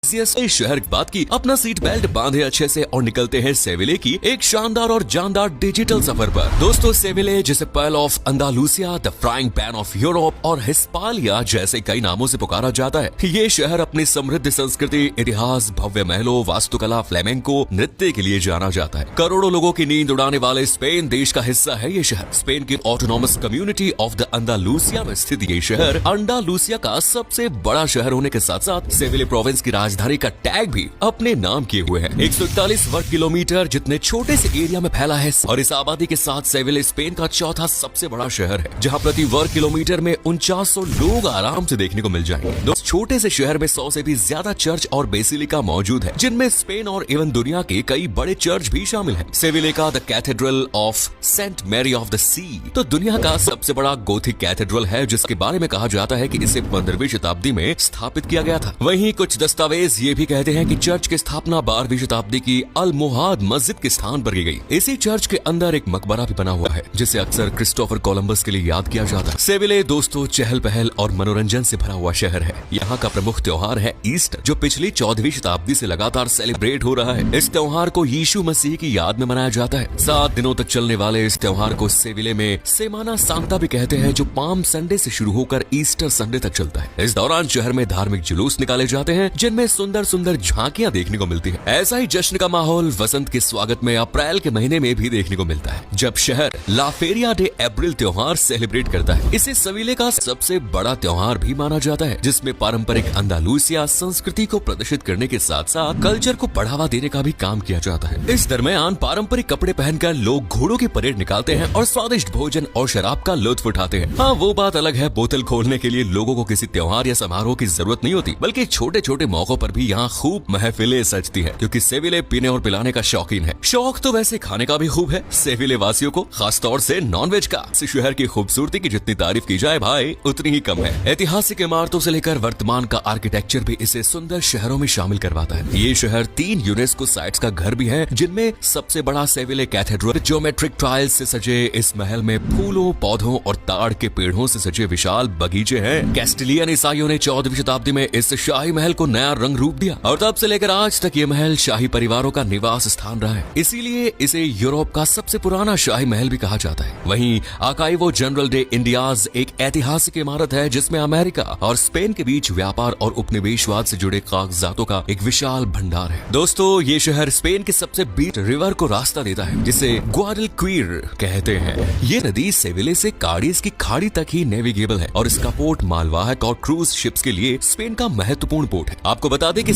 इस शहर की बात की, अपना सीट बेल्ट बांधे अच्छे से और निकलते हैं सेविले की एक शानदार और जानदार डिजिटल सफर पर। दोस्तों, सेविले जिसे Pearl of Andalusia, the frying pan of Europe और हिस्पालिया जैसे कई नामों से पुकारा जाता है। ये शहर अपनी समृद्ध संस्कृति, इतिहास, भव्य महलों, वास्तुकला, फ्लेमेंको नृत्य के लिए जाना जाता है। करोड़ों लोगों की नींद उड़ाने वाले स्पेन देश का हिस्सा है ये शहर। स्पेन की ऑटोनॉमस कम्युनिटी ऑफ द अंदालूसिया में स्थित ये शहर अंडालूसिया का सबसे बड़ा शहर होने के साथ साथ सेविले प्रोविंस की राजधानी का टैग भी अपने नाम किए हुए है। 141 वर्ग किलोमीटर जितने छोटे से एरिया में फैला है और इस आबादी के साथ सेविले स्पेन का चौथा सबसे बड़ा शहर है, जहां प्रति वर्ग किलोमीटर में 4900 लोग आराम से देखने को मिल जाएंगे। दोस्तों, छोटे से शहर में 100 से भी ज्यादा चर्च और बेसिलिका मौजूद है, जिनमें स्पेन और एवं दुनिया के कई बड़े चर्च भी शामिल है। सेविले का the Cathedral of Saint Mary of the See तो दुनिया का सबसे बड़ा गोथिक कैथेड्रल है, जिसके बारे में कहा जाता है कि इसे 15वीं शताब्दी में स्थापित किया गया था। वहीं कुछ दस्तावेज ये भी कहते हैं कि चर्च की स्थापना 12वीं शताब्दी की अल-मोहाद मस्जिद के स्थान पर की गई। इसी चर्च के अंदर एक मकबरा भी बना हुआ है, जिसे अक्सर क्रिस्टोफर कोलंबस के लिए याद किया जाता है। सेविले दोस्तों चहल पहल और मनोरंजन से भरा हुआ शहर है। यहाँ का प्रमुख त्योहार है ईस्टर, जो पिछली 14वीं शताब्दी से लगातार सेलिब्रेट हो रहा है। इस त्योहार को यीशु मसीह की याद में मनाया जाता है। 7 दिनों तक चलने वाले इस त्योहार को सेविले में सेमाना सांता भी कहते हैं, जो पाम संडे से शुरू होकर ईस्टर संडे तक चलता है। इस दौरान शहर में धार्मिक जुलूस निकाले जाते हैं, जिनमें सुंदर सुंदर झांकियां देखने को मिलती है। ऐसा ही जश्न का माहौल वसंत के स्वागत में अप्रैल के महीने में भी देखने को मिलता है, जब शहर ला फेरिया डे एब्रिल त्योहार सेलिब्रेट करता है। इसे सेविले का सबसे बड़ा त्योहार भी माना जाता है, जिसमें पारंपरिक अंदालूसिया संस्कृति को प्रदर्शित करने के साथ साथ कल्चर को बढ़ावा देने का भी काम किया जाता है। इस दरमियान पारंपरिक कपड़े पहनकर लोग घोड़ों की परेड निकालते हैं और स्वादिष्ट भोजन और शराब का लुत्फ उठाते हैं। हाँ, वो बात अलग है, बोतल खोलने के लिए लोगों को किसी त्योहार या समारोह की जरूरत नहीं होती, बल्कि छोटे छोटे मौकों पर भी यहाँ खूब महफिलें सजती है, क्योंकि सेविले पीने और पिलाने का शौकीन है। शौक तो वैसे खाने का भी खूब है सेविले वासियों को, खासतौर से नॉनवेज का। इस शहर की खूबसूरती की जितनी तारीफ की जाए भाई, उतनी ही कम है। ऐतिहासिक इमारतों से लेकर वर्तमान का आर्किटेक्चर भी इसे सुंदर शहरों में शामिल करवाता है। ये शहर 3 यूनेस्को साइट्स का घर भी है, जिनमें सबसे बड़ा सेविले कैथेड्रल। ज्योमेट्रिक टाइल्स से सजे इस महल में फूलों, पौधों और ताड़ के पेड़ों से सजे विशाल बगीचे हैं। कैस्टिलियन ईसाइयों ने 14वीं शताब्दी में इस शाही महल को नया रंग रूप दिया और तब से लेकर आज तक ये महल शाही परिवारों का निवास स्थान रहा है। इसीलिए इसे यूरोप का सबसे पुराना शाही महल भी कहा जाता है। वहीं आर्काइवो जनरल डे इंडियाज एक ऐतिहासिक इमारत है, जिसमें अमेरिका और स्पेन के बीच व्यापार और उपनिवेशवाद से जुड़े कागजातों का एक विशाल भंडार है। दोस्तों, ये शहर स्पेन के सबसे बीच रिवर को रास्ता देता है, जिसे ग्वाडलक्विर कहते हैं। ये नदी सेविले से कार्डिस की खाड़ी तक ही नेविगेबल है और इसका पोर्ट मालवाहक और क्रूज शिप्स के लिए स्पेन का महत्वपूर्ण पोर्ट है। आपको बता दें कि